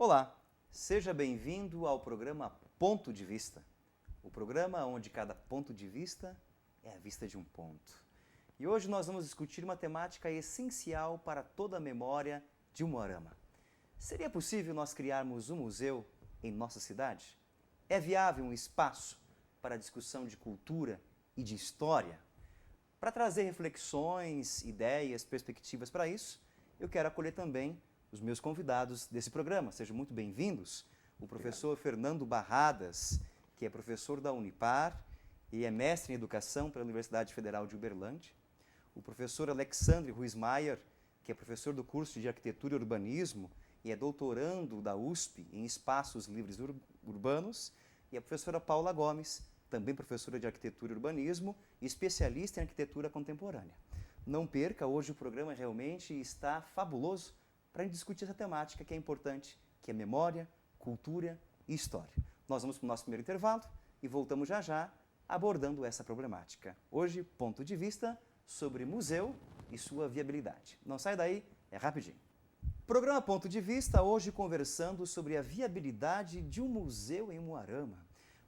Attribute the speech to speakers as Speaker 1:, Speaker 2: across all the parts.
Speaker 1: Olá, seja bem-vindo ao programa Ponto de Vista. O programa onde cada ponto de vista é a vista de um ponto. E hoje nós vamos discutir uma temática essencial para toda a memória de Umuarama. Seria possível nós criarmos um museu em nossa cidade? É viável um espaço para a discussão de cultura e de história? Para trazer reflexões, ideias, perspectivas para isso, eu quero acolher também os meus convidados desse programa. Sejam muito bem-vindos. O professor Fernando Barradas, que é professor da Unipar e é mestre em Educação pela Universidade Federal de Uberlândia. O professor Alexandre Ruiz Maier, que é professor do curso de Arquitetura e Urbanismo e é doutorando da USP em Espaços Livres Urbanos. E a professora Paula Gomes, também professora de Arquitetura e Urbanismo e especialista em Arquitetura Contemporânea. Não perca, hoje o programa realmente está fabuloso para a gente discutir essa temática que é importante, que é memória, cultura e história. Nós vamos para o nosso primeiro intervalo e voltamos já já abordando essa problemática. Hoje, ponto de vista sobre museu e sua viabilidade. Não sai daí, é rapidinho. Programa Ponto de Vista, hoje conversando sobre a viabilidade de um museu em Umuarama.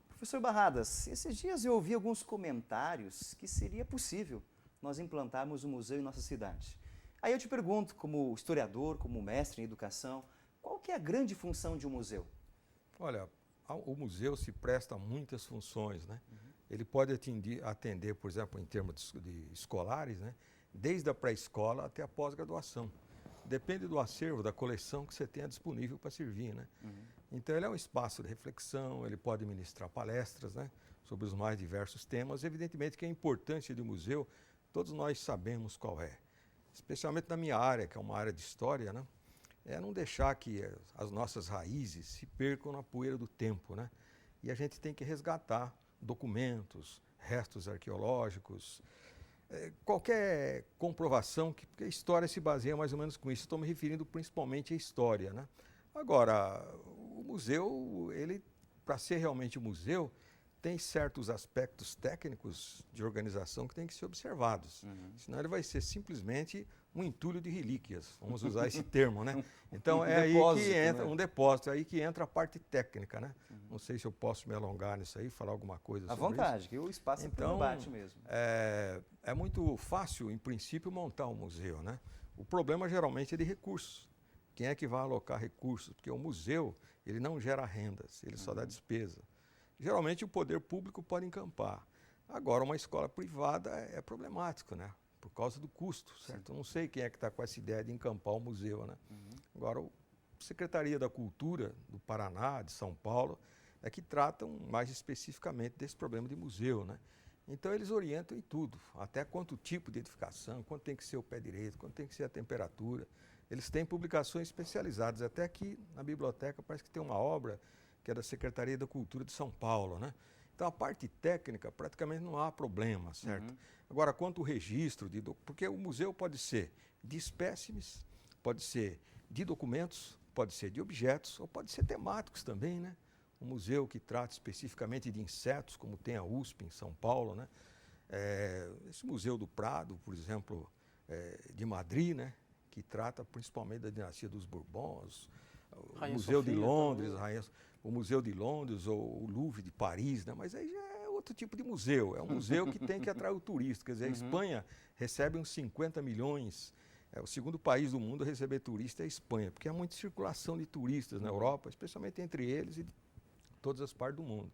Speaker 1: Professor Barradas, esses dias eu ouvi alguns comentários que seria possível nós implantarmos um museu em nossa cidade. Aí eu te pergunto, como historiador, como mestre em educação, qual que é a grande função de um museu?
Speaker 2: Olha, o museu se presta a muitas funções, né? Ele pode atender, por exemplo, em termos de escolares, né? Desde a pré-escola até a pós-graduação. Depende do acervo, da coleção que você tenha disponível para servir, né? Então ele é um espaço de reflexão, ele pode ministrar palestras, né? Sobre os mais diversos temas. Evidentemente que a importância do museu, todos nós sabemos qual é. Especialmente na minha área, que é uma área de história, né? É não deixar que as nossas raízes se percam na poeira do tempo, né? E a gente tem que resgatar documentos, restos arqueológicos, qualquer comprovação, porque a história se baseia mais ou menos com isso. Estou me referindo principalmente à história, né? Agora, o museu, ele, para ser realmente um museu, tem certos aspectos técnicos de organização que têm que ser observados. Senão ele vai ser simplesmente um entulho de relíquias, vamos usar esse termo, né? Então é aí que entra um depósito, é aí que entra a parte técnica, né? Não sei se eu posso me alongar nisso aí, falar alguma coisa sobre isso.
Speaker 1: À vontade, que o espaço é para o debate mesmo.
Speaker 2: É muito fácil, em princípio, montar um museu, né? O problema geralmente é de recursos. Quem é que vai alocar recursos? Porque o museu, ele não gera rendas, ele só dá despesa. Geralmente o poder público pode encampar. Agora, uma escola privada é problemático, né? Por causa do custo, certo? Eu não sei quem é que está com essa ideia de encampar o museu, né? Agora, a Secretaria da Cultura do Paraná, de São Paulo, é que tratam mais especificamente desse problema de museu, né? Então eles orientam em tudo, até quanto tipo de edificação, quanto tem que ser o pé direito, quanto tem que ser a temperatura. Eles têm publicações especializadas, até aqui na biblioteca parece que tem uma obra que é da Secretaria da Cultura de São Paulo, né? Então a parte técnica praticamente não há problema, certo? Agora, quanto ao registro, porque o museu pode ser de espécimes, pode ser de documentos, pode ser de objetos, ou pode ser temáticos também, né? Um museu que trata especificamente de insetos, como tem a USP em São Paulo, né? Esse Museu do Prado, por exemplo, de Madrid, né? Que trata principalmente da dinastia dos Bourbons, o Museu de Londres, o Museu de Londres ou o Louvre de Paris, né? Mas aí já é outro tipo de museu, é um museu que tem que atrair o turista. Quer dizer, a Espanha recebe uns 50 milhões, é o segundo país do mundo a receber turista é a Espanha, porque há muita circulação de turistas na Europa, especialmente entre eles e de todas as partes do mundo.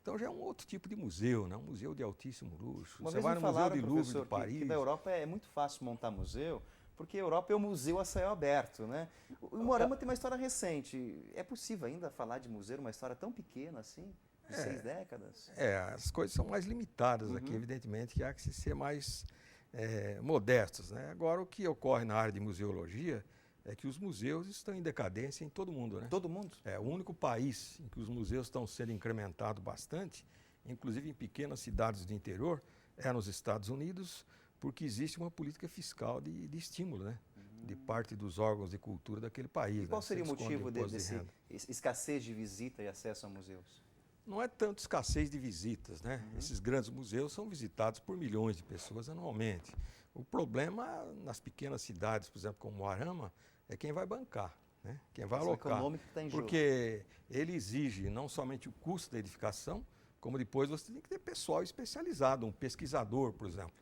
Speaker 2: Então já é um outro tipo de museu, né? Um museu de altíssimo luxo.
Speaker 1: Você vai no Museu de Louvre de Paris. Que da Europa é muito fácil montar museu, porque a Europa é um museu a céu aberto, né? O Umuarama tem uma história recente. É possível ainda falar de museu, uma história tão pequena assim, de 6 décadas?
Speaker 2: As coisas são mais limitadas aqui, evidentemente, que há que ser mais modestas, né? Agora, o que ocorre na área de museologia é que os museus estão em decadência em todo mundo, né?
Speaker 1: Todo mundo?
Speaker 2: O único país em que os museus estão sendo incrementados bastante, inclusive em pequenas cidades do interior, é nos Estados Unidos, porque existe uma política fiscal de estímulo, né? De parte dos órgãos de cultura daquele país.
Speaker 1: E qual seria o motivo
Speaker 2: dessa
Speaker 1: escassez de visita e acesso a museus?
Speaker 2: Não é tanto escassez de visitas, né? Esses grandes museus são visitados por milhões de pessoas anualmente. O problema nas pequenas cidades, por exemplo, como Umuarama, é quem vai bancar. né? Quem vai
Speaker 1: O
Speaker 2: alocar.
Speaker 1: econômico que está em jogo.
Speaker 2: Porque ele exige não somente o custo da edificação, como depois você tem que ter pessoal especializado, um pesquisador, por exemplo.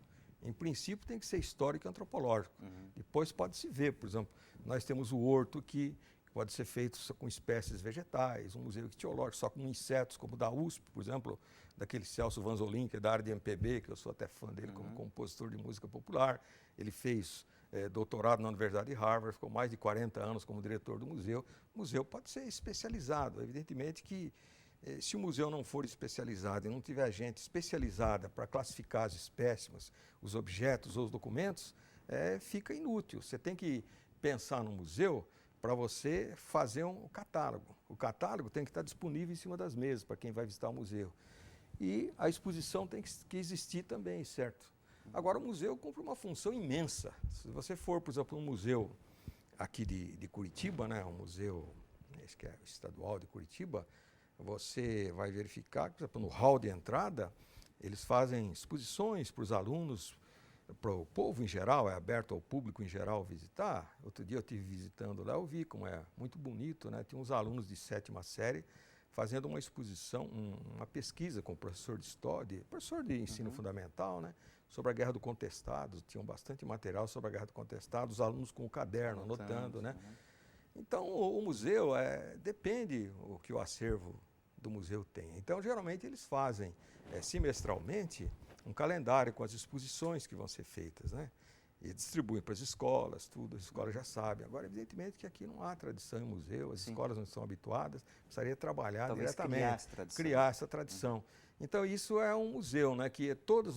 Speaker 2: Em princípio tem que ser histórico e antropológico. Depois pode-se ver, por exemplo, nós temos o horto que pode ser feito só com espécies vegetais, um museu ictiológico só com insetos, como o da USP, por exemplo, daquele Celso Vanzolin, que é da área de MPB, que eu sou até fã dele como compositor de música popular. Ele fez doutorado na Universidade de Harvard, ficou mais de 40 anos como diretor do museu. O museu pode ser especializado. Evidentemente que se o museu não for especializado e não tiver gente especializada para classificar as espécimes, os objetos ou os documentos, fica inútil. Você tem que pensar no museu para você fazer um catálogo. O catálogo tem que estar disponível em cima das mesas para quem vai visitar o museu. E a exposição tem que existir também, certo? Agora, o museu cumpre uma função imensa. Se você for, por exemplo, um museu aqui de Curitiba, né, um museu, esse que é estadual de Curitiba, você vai verificar que, por exemplo, no hall de entrada, eles fazem exposições para os alunos, para o povo em geral, é aberto ao público em geral visitar. Outro dia eu estive visitando lá, eu vi como é muito bonito, né? Tinha uns alunos de 7ª série fazendo uma exposição, uma pesquisa com o professor de história, professor de ensino fundamental, né? Sobre a Guerra do Contestado. Tinham bastante material sobre a Guerra do Contestado, os alunos com o caderno, anotando, né? Então, o museu depende o que o acervo do museu tem. Então, geralmente, eles fazem semestralmente um calendário com as exposições que vão ser feitas, né? E distribuem para as escolas, tudo, as escolas já sabem. Agora, evidentemente que aqui não há tradição em museu, as escolas não estão habituadas, precisaria trabalhar
Speaker 1: Talvez
Speaker 2: diretamente, criar essa tradição. Então, isso é um museu, né? Que todo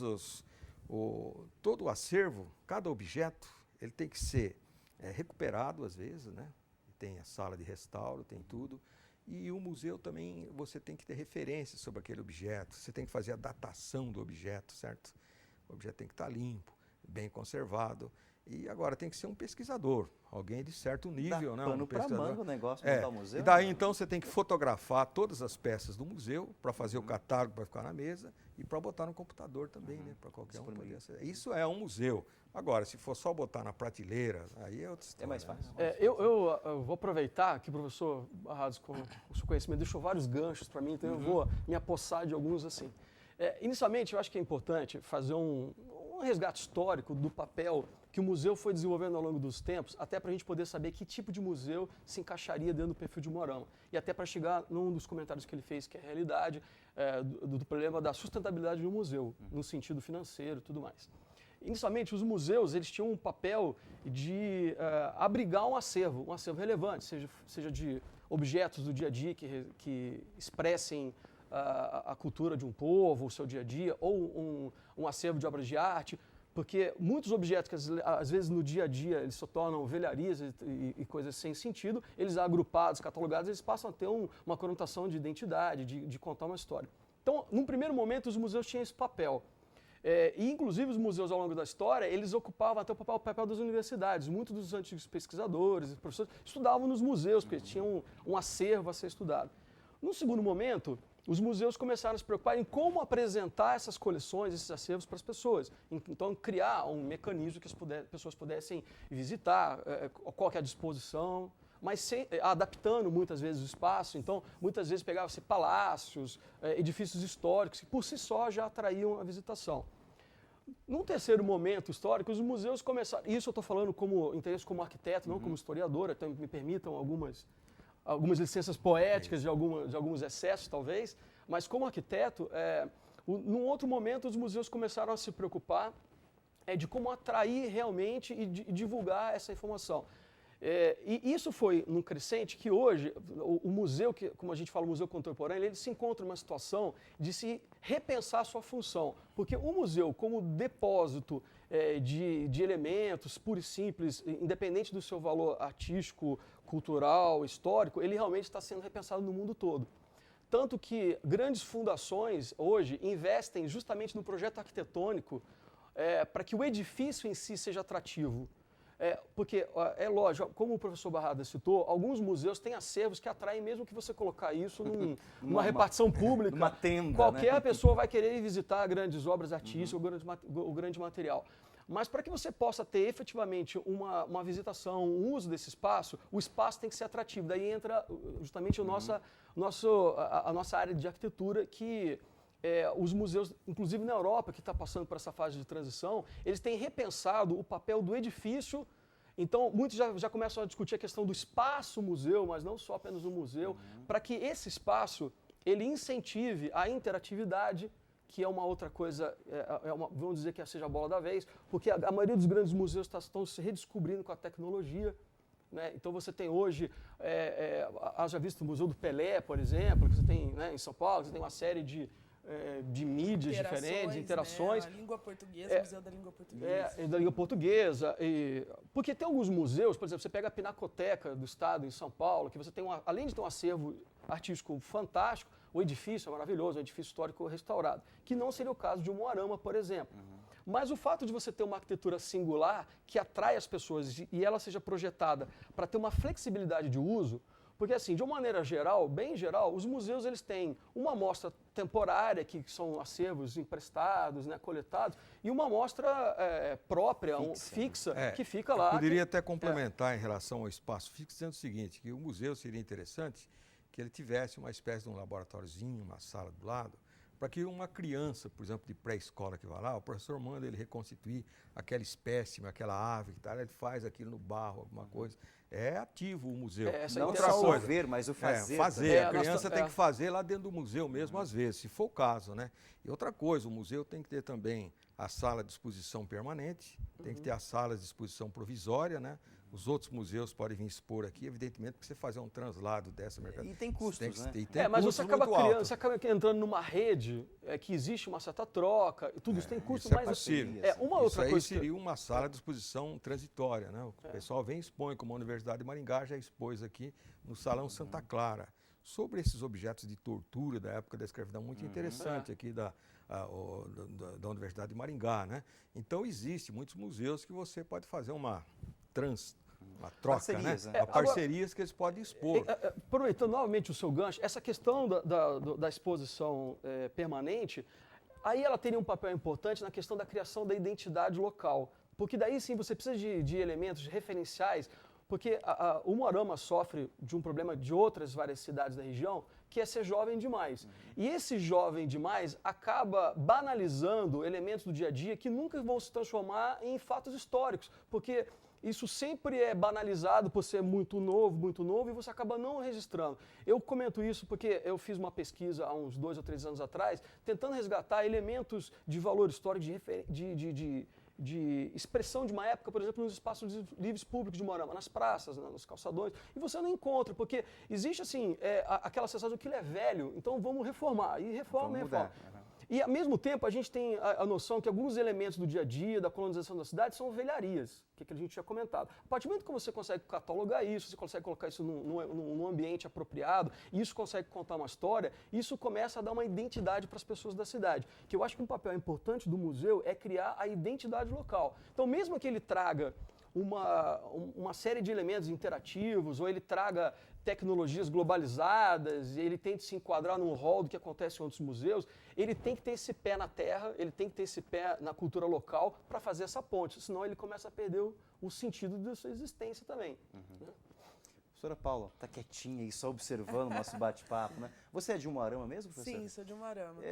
Speaker 2: o acervo, cada objeto, ele tem que ser recuperado às vezes, né? Tem a sala de restauro, tem tudo. E o museu também, você tem que ter referências sobre aquele objeto, você tem que fazer a datação do objeto, certo? O objeto tem que estar limpo, bem conservado. E agora tem que ser um pesquisador, alguém de certo nível, né?
Speaker 1: Pano para manga o negócio, montar o museu.
Speaker 2: E daí então você tem que fotografar todas as peças do museu para fazer o catálogo para ficar na mesa e para botar no computador também, né? Para qualquer um poder acessar. Isso é um museu. Agora, se for só botar na prateleira, aí é outra história.
Speaker 1: É mais fácil.
Speaker 3: Eu vou aproveitar que o professor Barrados, com o seu conhecimento, deixou vários ganchos para mim, então eu vou me apossar de alguns assim. Inicialmente, eu acho que é importante fazer um resgate histórico do papel que o museu foi desenvolvendo ao longo dos tempos, até para a gente poder saber que tipo de museu se encaixaria dentro do perfil de Moarama. E até para chegar num dos comentários que ele fez, que é a realidade do problema da sustentabilidade do museu, no sentido financeiro e tudo mais. Inicialmente, os museus eles tinham um papel de abrigar um acervo relevante, seja de objetos do dia a dia que expressem a cultura de um povo, o seu dia a dia, ou um acervo de obras de arte, porque muitos objetos que às vezes no dia a dia eles se tornam velharias e coisas sem sentido, eles agrupados, catalogados, eles passam a ter uma conotação de identidade, de contar uma história. Então, num primeiro momento, os museus tinham esse papel. E, inclusive, os museus, ao longo da história, eles ocupavam até o papel das universidades. Muitos dos antigos pesquisadores, professores, estudavam nos museus, porque tinham um acervo a ser estudado. No segundo momento, os museus começaram a se preocupar em como apresentar essas coleções, esses acervos para as pessoas. Então, criar um mecanismo que as pessoas pudessem visitar, qual que é a disposição, mas adaptando muitas vezes o espaço. Então, muitas vezes pegavam-se palácios, edifícios históricos, que por si só já atraíam a visitação. Num terceiro momento histórico, os museus começaram... Isso eu estou falando como interesse como arquiteto, não como historiador, então me permitam algumas licenças poéticas de alguns excessos, talvez, mas como arquiteto, num outro momento, os museus começaram a se preocupar de como atrair realmente e divulgar essa informação. E isso foi num crescente que hoje, o museu, como a gente fala, o museu contemporâneo, ele se encontra numa situação de se repensar a sua função, porque o museu, como depósito de elementos puros e simples, independente do seu valor artístico, cultural, histórico, ele realmente está sendo repensado no mundo todo. Tanto que grandes fundações hoje investem justamente no projeto arquitetônico para que o edifício em si seja atrativo. Porque, é lógico, como o professor Barradas citou, alguns museus têm acervos que atraem, mesmo que você colocar isso numa repartição pública,
Speaker 1: numa tenda,
Speaker 3: qualquer
Speaker 1: né?
Speaker 3: pessoa vai querer visitar grandes obras artísticas ou grande material. Mas para que você possa ter efetivamente uma visitação, um uso desse espaço, o espaço tem que ser atrativo. Daí entra justamente a nossa área de arquitetura, que os museus, inclusive na Europa, que está passando por essa fase de transição, eles têm repensado o papel do edifício. Então, muitos já começam a discutir a questão do espaço museu, mas não só apenas o museu, para que esse espaço ele incentive a interatividade, que é uma outra coisa, vamos dizer que seja a bola da vez, porque a maioria dos grandes museus estão se redescobrindo com a tecnologia. Né? Então você tem hoje, haja visto o Museu do Pelé, por exemplo, que você tem, né, em São Paulo, você tem uma série de mídias diferentes, interações.
Speaker 4: Né? A língua portuguesa, o Museu da Língua Portuguesa.
Speaker 3: Da língua portuguesa. Porque tem alguns museus, por exemplo, você pega a Pinacoteca do Estado, em São Paulo, que você tem, além de ter um acervo artístico fantástico, o edifício é maravilhoso, um edifício histórico restaurado, que não seria o caso de um Moarama, por exemplo. Mas o fato de você ter uma arquitetura singular que atrai as pessoas e ela seja projetada para ter uma flexibilidade de uso, porque assim, de uma maneira geral, bem geral, os museus eles têm uma amostra temporária, que são acervos emprestados, né, coletados, e uma amostra própria, fixa, que fica lá.
Speaker 2: Eu poderia até complementar em relação ao espaço fixo, dizendo o seguinte, que o museu seria interessante que ele tivesse uma espécie de um laboratóriozinho, uma sala do lado, para que uma criança, por exemplo, de pré-escola que vai lá, o professor manda ele reconstituir aquela espécime, aquela ave, que tal, ele faz aquilo no barro, alguma coisa. É ativo o museu.
Speaker 1: Não outra só coisa. O ver, mas o fazer.
Speaker 2: Fazer. A criança tem que fazer lá dentro do museu mesmo, às vezes, se for o caso, né? E outra coisa, o museu tem que ter também a sala de exposição permanente, tem que ter as salas de exposição provisória, né? Os outros museus podem vir expor aqui, evidentemente, porque você fazer um translado dessa mercadoria.
Speaker 1: E tem custos, né?
Speaker 3: Mas você acaba entrando numa rede que existe uma certa troca, tudo isso tem custo,
Speaker 2: isso
Speaker 3: mas
Speaker 2: é possível.
Speaker 3: Outra coisa
Speaker 2: seria uma sala de exposição transitória, né? O pessoal vem e expõe, como a Universidade de Maringá já expôs aqui no Salão Santa Clara, sobre esses objetos de tortura da época da escravidão, muito interessante aqui da Universidade de Maringá, né? Então, existe muitos museus que você pode fazer uma troca, parcerias, né? Parcerias que eles podem expor.
Speaker 3: Aproveitando novamente o seu gancho, essa questão da exposição permanente, aí ela teria um papel importante na questão da criação da identidade local. Porque daí sim você precisa de elementos referenciais, porque o Moarama sofre de um problema de outras várias cidades da região, que é ser jovem demais. E esse jovem demais acaba banalizando elementos do dia a dia que nunca vão se transformar em fatos históricos, porque isso sempre é banalizado por ser muito novo, e você acaba não registrando. Eu comento isso porque eu fiz uma pesquisa há uns 2 ou 3 anos atrás, tentando resgatar elementos de valor histórico, de expressão de uma época, por exemplo, nos espaços livres públicos de Moarama, nas praças, nos calçadões, e você não encontra, porque existe assim, aquela sensação de que ele é velho, então vamos reformar, e reforma. E, ao mesmo tempo, a gente tem a noção que alguns elementos do dia a dia, da colonização da cidade, são velharias, que a gente tinha comentado. A partir do momento que você consegue catalogar isso, você consegue colocar isso num ambiente apropriado, e isso consegue contar uma história, isso começa a dar uma identidade para as pessoas da cidade. Que eu acho que um papel importante do museu é criar a identidade local. Então, mesmo que ele traga uma série de elementos interativos, ou ele traga tecnologias globalizadas, e ele tente se enquadrar num rol do que acontece em outros museus, ele tem que ter esse pé na terra, ele tem que ter esse pé na cultura local para fazer essa ponte, senão ele começa a perder o sentido da sua existência também. Né?
Speaker 1: Professora Paula, está quietinha aí, só observando o nosso bate-papo, né? Você é de Moarama mesmo, professora?
Speaker 4: Sim, sou de Moarama.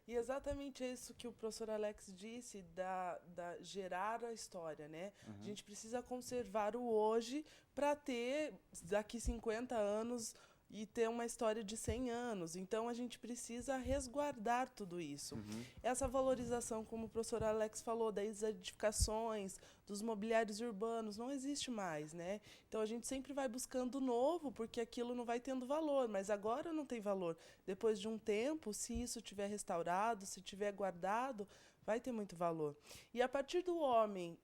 Speaker 4: E exatamente isso que o professor Alex disse, da gerar a história, né? A gente precisa conservar o hoje para ter, daqui 50 anos, e ter uma história de 100 anos. Então, a gente precisa resguardar tudo isso. Essa valorização, como o professor Alex falou, das edificações, dos mobiliários urbanos, não existe mais, né? Então, a gente sempre vai buscando novo, porque aquilo não vai tendo valor, mas agora não tem valor. Depois de um tempo, se isso estiver restaurado, se estiver guardado, vai ter muito valor. E a partir do homem,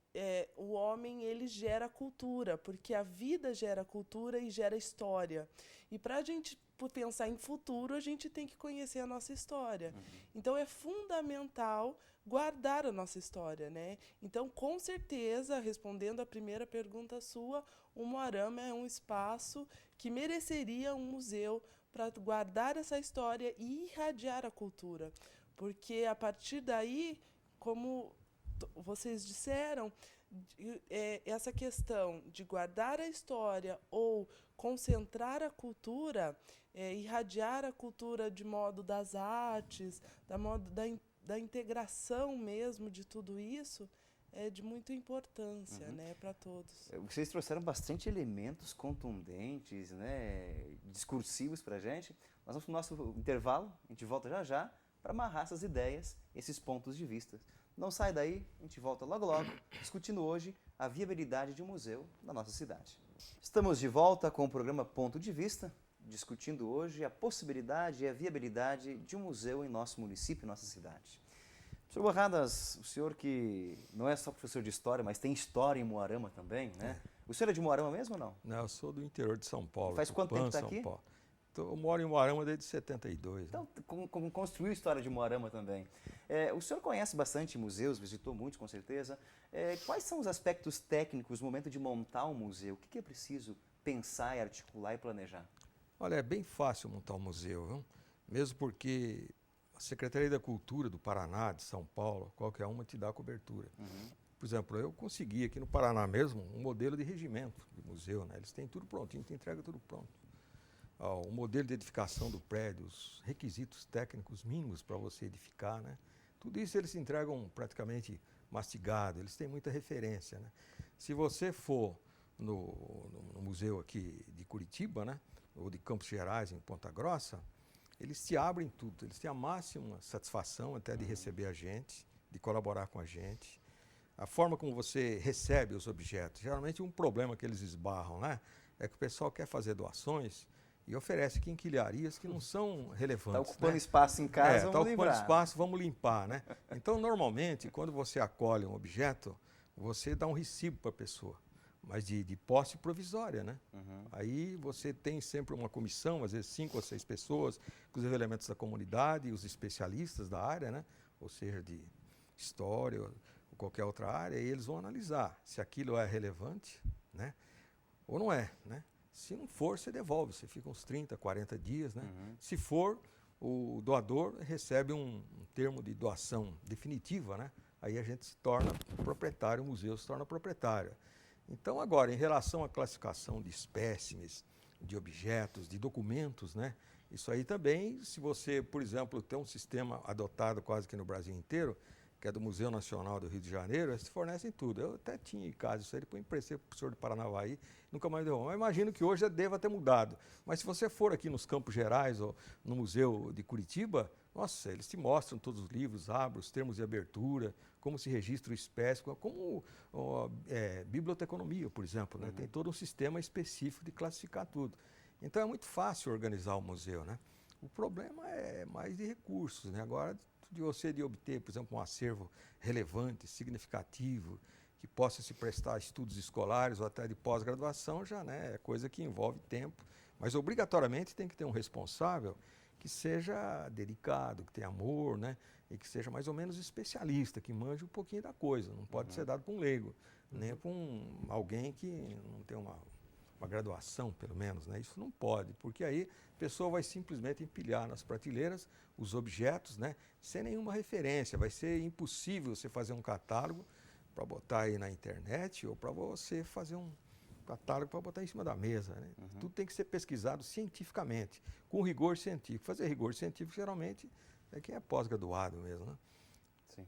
Speaker 4: o homem ele gera cultura, porque a vida gera cultura e gera história. E para a gente pensar em futuro, a gente tem que conhecer a nossa história. Então, é fundamental guardar a nossa história, né? Então, com certeza, respondendo a primeira pergunta sua, o Moarama é um espaço que mereceria um museu para guardar essa história e irradiar a cultura. Porque, a partir daí, como vocês disseram, essa questão de guardar a história ou concentrar a cultura, irradiar a cultura de modo das artes, da integração mesmo de tudo isso, é de muita importância, né, para todos.
Speaker 1: Vocês trouxeram bastante elementos contundentes, né, discursivos para a gente. Nós vamos para o nosso intervalo, a gente volta já já para amarrar essas ideias, esses pontos de vista. Não sai daí, a gente volta logo logo, discutindo hoje a viabilidade de um museu na nossa cidade. Estamos de volta com o programa Ponto de Vista, discutindo hoje a possibilidade e a viabilidade de um museu em nosso município, em nossa cidade. Professor Barradas, o senhor que não é só professor de História, mas tem História em Umuarama também, né? O senhor é de Umuarama mesmo ou não?
Speaker 2: Não, eu sou do interior de São Paulo.
Speaker 1: Faz quanto tempo que está aqui?
Speaker 2: Paulo. Eu moro em Umuarama desde 72.
Speaker 1: Então, como construiu História de Umuarama também. O senhor conhece bastante museus, visitou muitos com certeza. Quais são os aspectos técnicos no momento de montar um museu? O que é preciso pensar, articular e planejar?
Speaker 2: Olha, é bem fácil montar um museu, viu? Mesmo porque a Secretaria da Cultura do Paraná, de São Paulo, qualquer uma te dá cobertura. Por exemplo, eu consegui aqui no Paraná mesmo um modelo de regimento de museu, né? Eles têm tudo prontinho, te entrega tudo pronto. O modelo de edificação do prédio, os requisitos técnicos mínimos para você edificar, né? Tudo isso eles entregam praticamente mastigado, eles têm muita referência, né? Se você for no museu aqui de Curitiba, né? Ou de Campos Gerais, em Ponta Grossa, eles te abrem tudo, eles têm a máxima satisfação até de receber a gente, de colaborar com a gente. A forma como você recebe os objetos, geralmente um problema que eles esbarram, né? É que o pessoal quer fazer doações e oferece quinquilharias que não são relevantes.
Speaker 1: Está ocupando
Speaker 2: né?
Speaker 1: espaço em casa,
Speaker 2: Está
Speaker 1: vamos
Speaker 2: ocupando
Speaker 1: livrar.
Speaker 2: espaço, vamos limpar, né? Então, normalmente, quando você acolhe um objeto, você dá um recibo para a pessoa, mas de posse provisória, né? Aí você tem sempre uma comissão, às vezes 5 ou 6 pessoas, com os elementos da comunidade, os especialistas da área, né? Ou seja, de história ou qualquer outra área, e eles vão analisar se aquilo é relevante, né? Ou não é, né? Se não for, você devolve, você fica uns 30, 40 dias, né? Se for, o doador recebe um termo de doação definitiva, né? Aí a gente se torna proprietário, o museu se torna proprietário. Então, agora, em relação à classificação de espécimes, de objetos, de documentos, né? Isso aí também, se você, por exemplo, tem um sistema adotado quase que no Brasil inteiro, que é do Museu Nacional do Rio de Janeiro, eles fornecem tudo. Eu até tinha em casa isso aí, depois emprestei para o professor de Paranavaí, nunca mais deu. Mas imagino que hoje já deva ter mudado. Mas se você for aqui nos Campos Gerais ou no Museu de Curitiba, nossa, eles te mostram todos os livros, abrem os termos de abertura, como se registra o espécie, como biblioteconomia, por exemplo, né? Tem todo um sistema específico de classificar tudo. Então é muito fácil organizar o museu, né? O problema é mais de recursos, né? Agora, de obter, por exemplo, um acervo relevante, significativo, que possa se prestar a estudos escolares ou até de pós-graduação, já, né, é coisa que envolve tempo, mas obrigatoriamente tem que ter um responsável que seja dedicado, que tenha amor, né, e que seja mais ou menos especialista, que manje um pouquinho da coisa, não pode ser dado para um leigo, nem para alguém que não tem uma graduação, pelo menos, né? Isso não pode, porque aí a pessoa vai simplesmente empilhar nas prateleiras os objetos, né? Sem nenhuma referência. Vai ser impossível você fazer um catálogo para botar aí na internet ou para você fazer um catálogo para botar em cima da mesa, né? Tudo tem que ser pesquisado cientificamente, com rigor científico. Fazer rigor científico, geralmente, é quem é pós-graduado mesmo, né?
Speaker 1: Sim.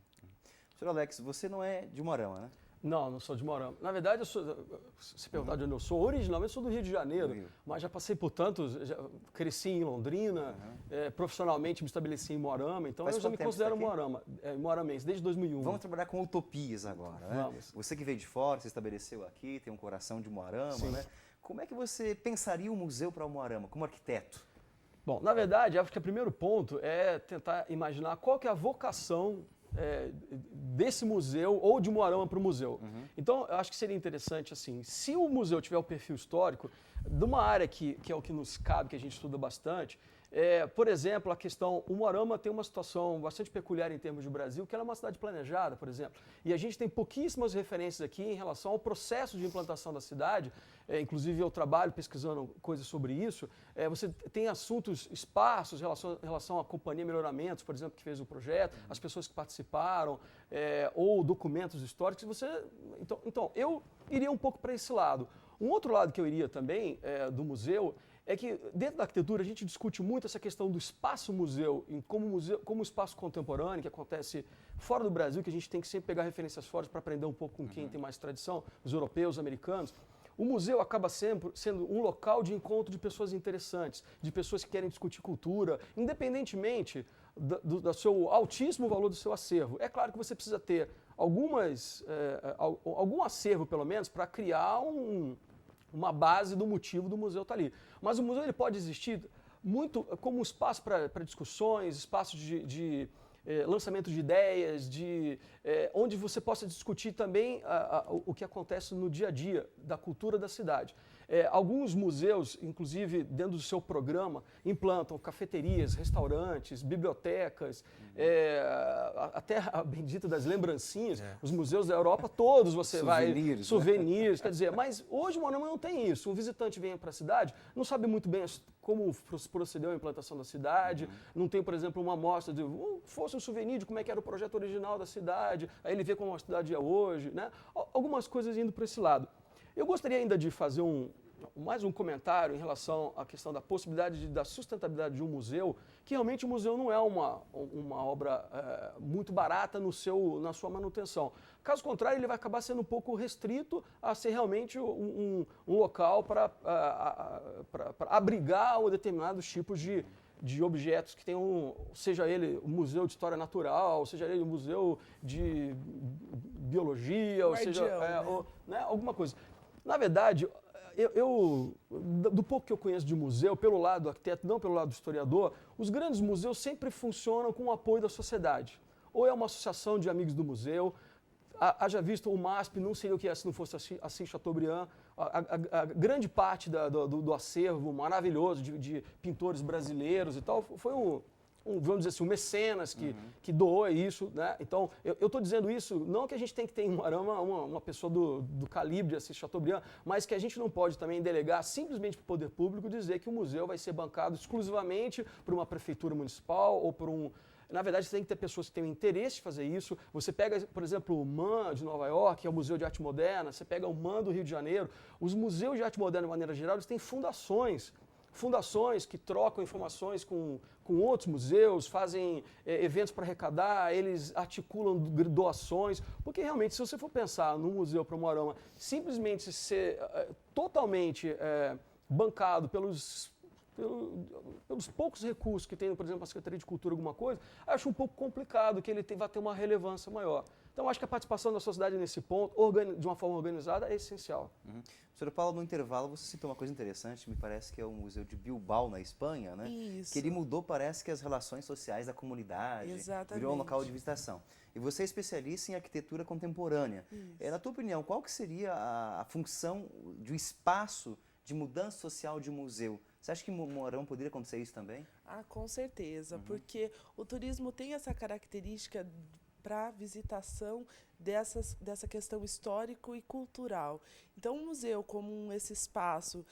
Speaker 1: Professor Alex, você não é de Umuarama, né?
Speaker 3: Não, não sou de Umuarama. Na verdade, se perguntar de onde eu sou, originalmente sou do Rio de Janeiro, mas já passei por tantos, cresci em Londrina, profissionalmente me estabeleci em Umuarama, então eu já me considero umuaramense, desde 2001.
Speaker 1: Vamos trabalhar com utopias agora, né?
Speaker 3: Vamos.
Speaker 1: Você que veio de fora, se estabeleceu aqui, tem um coração de Umuarama, né? Como é que você pensaria um museu para Umuarama, como arquiteto?
Speaker 3: Bom, na verdade, acho que o primeiro ponto é tentar imaginar qual que é a vocação desse museu ou de Umuarama para o museu. Então, eu acho que seria interessante, assim, se o museu tiver o perfil histórico, de uma área que é o que nos cabe, que a gente estuda bastante, Por exemplo, a questão, o Moarama tem uma situação bastante peculiar em termos de Brasil, que ela é uma cidade planejada, por exemplo. E a gente tem pouquíssimas referências aqui em relação ao processo de implantação da cidade. Inclusive eu trabalho pesquisando coisas sobre isso. Você tem assuntos esparsos em relação à Companhia Melhoramentos, por exemplo, que fez o projeto, as pessoas que participaram, ou documentos históricos. Então, eu iria um pouco para esse lado. Um outro lado que eu iria também, do museu, é que dentro da arquitetura a gente discute muito essa questão do espaço-museu, como espaço contemporâneo, que acontece fora do Brasil, que a gente tem que sempre pegar referências fortes para aprender um pouco com quem tem mais tradição, os europeus, os americanos. O museu acaba sempre sendo um local de encontro de pessoas interessantes, de pessoas que querem discutir cultura, independentemente do seu altíssimo valor do seu acervo. É claro que você precisa ter algum acervo, pelo menos, para criar uma base do motivo do museu estar ali. Mas o museu ele pode existir muito como um espaço para discussões, espaço de lançamento de ideias, onde você possa discutir também o que acontece no dia a dia da cultura da cidade. Alguns museus, inclusive dentro do seu programa, implantam cafeterias, restaurantes, bibliotecas, a terra bendita das lembrancinhas, os museus da Europa todos você souvenirs, quer dizer, mas hoje o Moarama não tem isso. Um visitante vem para a cidade, não sabe muito bem como procedeu a implantação da cidade, não tem, por exemplo, uma amostra de fosse um souvenir de como é que era o projeto original da cidade, aí ele vê como a cidade é hoje, né? Algumas coisas indo para esse lado. Eu gostaria ainda de fazer mais um comentário em relação à questão da possibilidade da sustentabilidade de um museu, que realmente o museu não é uma obra muito barata na sua manutenção. Caso contrário, ele vai acabar sendo um pouco restrito a ser realmente um local para abrigar determinados tipos de objetos que tenham, seja ele um museu de história natural, seja ele um museu de biologia, ou seja, né, alguma coisa. Na verdade, do pouco que eu conheço de museu, pelo lado do arquiteto, não pelo lado do historiador, os grandes museus sempre funcionam com o apoio da sociedade. Ou é uma associação de amigos do museu, haja visto o MASP, não seria o que é se não fosse Assis Chateaubriand, a grande parte do acervo maravilhoso de pintores brasileiros e tal, foi vamos dizer assim, um mecenas que doou isso, né? Então, eu estou dizendo isso, não que a gente tem que ter em Moarama uma pessoa do calibre de Assis Chateaubriand, mas que a gente não pode também delegar simplesmente para o poder público dizer que o museu vai ser bancado exclusivamente por uma prefeitura municipal ou por Na verdade, você tem que ter pessoas que têm o interesse de fazer isso. Você pega, por exemplo, o MAN de Nova York, que é o Museu de Arte Moderna, você pega o MAN do Rio de Janeiro. Os museus de arte moderna, de maneira geral, eles têm fundações que trocam informações com outros museus, fazem eventos para arrecadar, eles articulam doações, porque realmente, se você for pensar no Museu para o Moarama, simplesmente ser totalmente bancado pelos poucos recursos que tem, por exemplo, a Secretaria de Cultura, alguma coisa, acho um pouco complicado que ele vai ter uma relevância maior. Então, acho que a participação da sociedade nesse ponto, de uma forma organizada, é essencial.
Speaker 1: Professora Paula, no intervalo você citou uma coisa interessante, me parece que é o Museu de Bilbao, na Espanha, né?
Speaker 4: Isso.
Speaker 1: Que ele mudou, parece que as relações sociais da comunidade,
Speaker 4: Exatamente.
Speaker 1: virou um local de visitação. E você é especialista em arquitetura contemporânea. Na tua opinião, qual que seria a função de um espaço de mudança social de um museu? Você acha que em Moarama poderia acontecer isso também?
Speaker 4: Com certeza, porque o turismo tem essa característica para visitação dessa questão histórico e cultural. Então, o museu, como esse espaço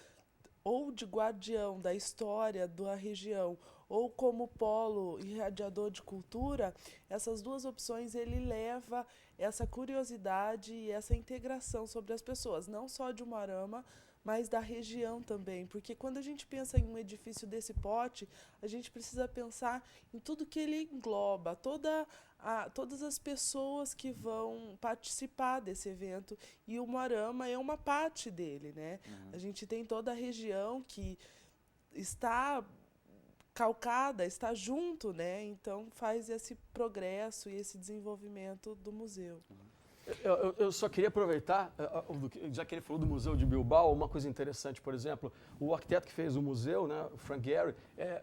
Speaker 4: ou de guardião da história da região, ou como polo irradiador de cultura, essas duas opções ele leva essa curiosidade e essa integração sobre as pessoas, não só de Moarama, mas da região também, porque quando a gente pensa em um edifício desse porte, a gente precisa pensar em tudo que ele engloba, todas as pessoas que vão participar desse evento, e o Moarama é uma parte dele, né? A gente tem toda a região que está calcada, está junto, né? Então faz esse progresso e esse desenvolvimento do museu.
Speaker 3: Eu só queria aproveitar, já que ele falou do Museu de Bilbao, uma coisa interessante, por exemplo, o arquiteto que fez o museu, né, o Frank Gehry,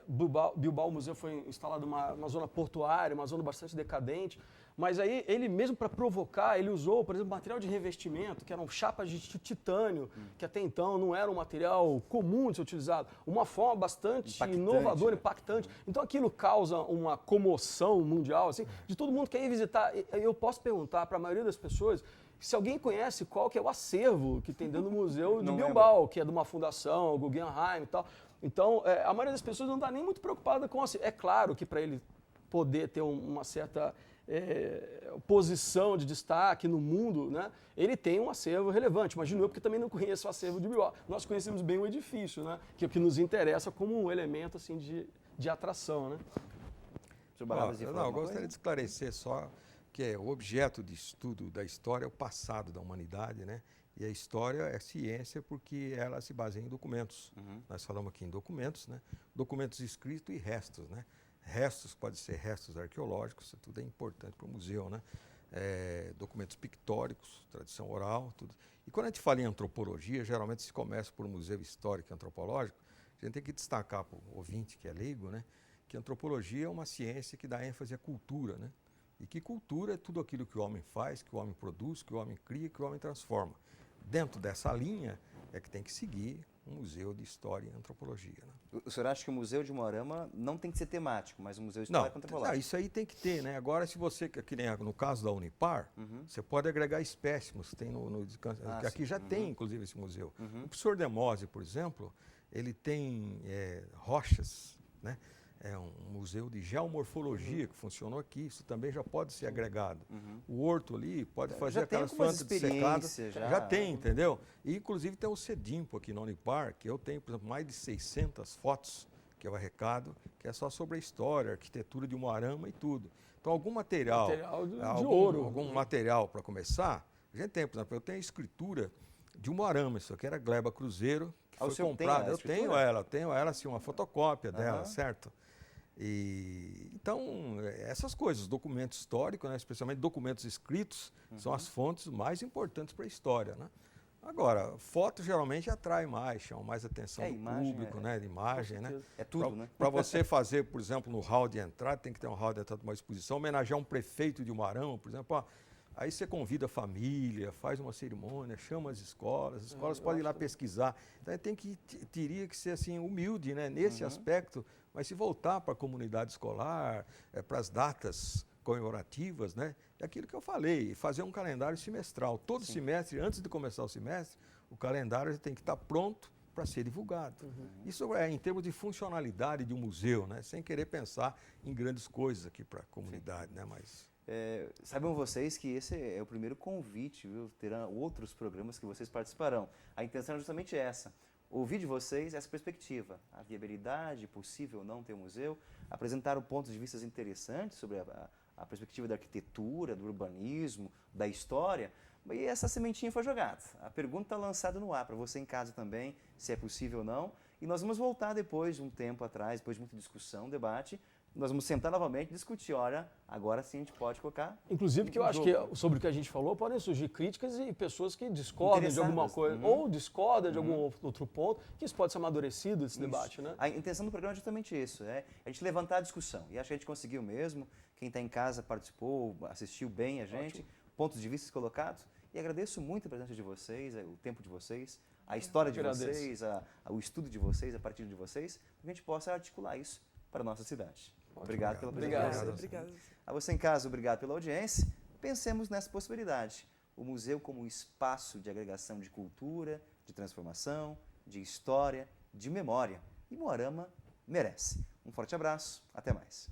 Speaker 3: Bilbao, o museu foi instalado numa zona portuária, uma zona bastante decadente, Mas aí ele mesmo para provocar, ele usou, por exemplo, material de revestimento, que eram chapas de titânio, que até então não era um material comum de ser utilizado. Uma forma bastante inovadora, impactante. Então aquilo causa uma comoção mundial, assim, de todo mundo que quer ir visitar. Eu posso perguntar para a maioria das pessoas se alguém conhece qual que é o acervo que tem dentro do museu de Bilbao, que é de uma fundação, o Guggenheim e tal. Então, a maioria das pessoas não está nem muito preocupada com assim. É claro que para ele poder ter uma certa posição de destaque no mundo, né, ele tem um acervo relevante. Imagino eu, porque também não conheço o acervo de Bilbao. Nós conhecemos bem o edifício, né, que é o que nos interessa como um elemento assim, de atração. Né?
Speaker 2: Eu gostaria de esclarecer só que o objeto de estudo da história é o passado da humanidade, né? E a história é ciência porque ela se baseia em documentos. Nós falamos aqui em documentos, né? Documentos escritos e restos, né? Restos, pode ser restos arqueológicos, isso tudo é importante para o museu, né? Documentos pictóricos, tradição oral, tudo. E quando a gente fala em antropologia, geralmente se começa por um museu histórico e antropológico, a gente tem que destacar para o ouvinte que é leigo, né? Que a antropologia é uma ciência que dá ênfase à cultura, né? E que cultura é tudo aquilo que o homem faz, que o homem produz, que o homem cria, que o homem transforma. Dentro dessa linha é que tem que seguir um museu de história e antropologia. Né?
Speaker 1: O senhor acha que o Museu de Moarama não tem que ser temático, mas um museu histórico antropológico?
Speaker 2: Não, isso aí tem que ter, né? Agora, se você, que nem no caso da Unipar, você pode agregar espécimes, tem que aqui já tem, inclusive, esse museu. O professor Demose, por exemplo, ele tem rochas, né? É um museu de geomorfologia que funcionou aqui, isso também já pode ser agregado. O horto ali pode fazer aquelas plantas dissecadas. Já tem, entendeu? E inclusive tem o CEDIMPO aqui na Unipar, que eu tenho, por exemplo, mais de 600 fotos, que é o arrecado, que é só sobre a história, a arquitetura de Moarama e tudo. Então algum material
Speaker 3: de ouro.
Speaker 2: Algum material para começar, a gente tem, por exemplo, eu tenho a escritura de Moarama, isso aqui era Gleba Cruzeiro, que foi comprada. Eu tenho ela, assim, uma fotocópia dela, certo? E, então, essas coisas, documentos históricos, né, especialmente documentos escritos, são as fontes mais importantes para a história. Né? Agora, foto geralmente atrai mais, chama mais atenção do público, né, de imagem. Né?
Speaker 1: É tudo, né?
Speaker 2: Para você fazer, por exemplo, no hall de entrada, tem que ter um hall de entrada de uma exposição, homenagear um prefeito de Moarama, por exemplo, ó, aí você convida a família, faz uma cerimônia, chama as escolas podem ir lá pesquisar. Então, teria que ser assim, humilde, né, nesse aspecto, mas se voltar para a comunidade escolar, para as datas comemorativas, né, é aquilo que eu falei, fazer um calendário semestral. Todo semestre, antes de começar o semestre, o calendário tem que estar pronto para ser divulgado. Isso é em termos de funcionalidade de um museu, né, sem querer pensar em grandes coisas aqui para a comunidade, né, mas...
Speaker 1: saibam vocês que esse é o primeiro convite, viu? Terão outros programas que vocês participarão. A intenção é justamente essa, ouvir de vocês essa perspectiva, a viabilidade, possível ou não ter um museu, apresentar pontos de vista interessantes sobre a perspectiva da arquitetura, do urbanismo, da história, e essa sementinha foi jogada. A pergunta está lançada no ar, para você em casa também, se é possível ou não, e nós vamos voltar depois de um tempo atrás, depois de muita discussão, debate, nós vamos sentar novamente e discutir, olha, agora sim a gente pode colocar...
Speaker 3: Inclusive, que eu acho que sobre o que a gente falou, podem surgir críticas e pessoas que discordam de alguma coisa, ou discordam de algum outro ponto, que isso pode ser amadurecido, esse debate, né?
Speaker 1: A intenção do programa é justamente isso, a gente levantar a discussão, e acho que a gente conseguiu mesmo, quem está em casa participou, assistiu bem a gente, pontos de vista colocados, e agradeço muito a presença de vocês, o tempo de vocês, a história de vocês, o estudo de vocês, a partir de vocês, para que a gente possa articular isso para a nossa cidade. Obrigado pela presença.
Speaker 4: Obrigado.
Speaker 1: A você em casa, obrigado pela audiência. Pensemos nessa possibilidade. O museu como espaço de agregação de cultura, de transformação, de história, de memória. E Moarama merece. Um forte abraço, até mais.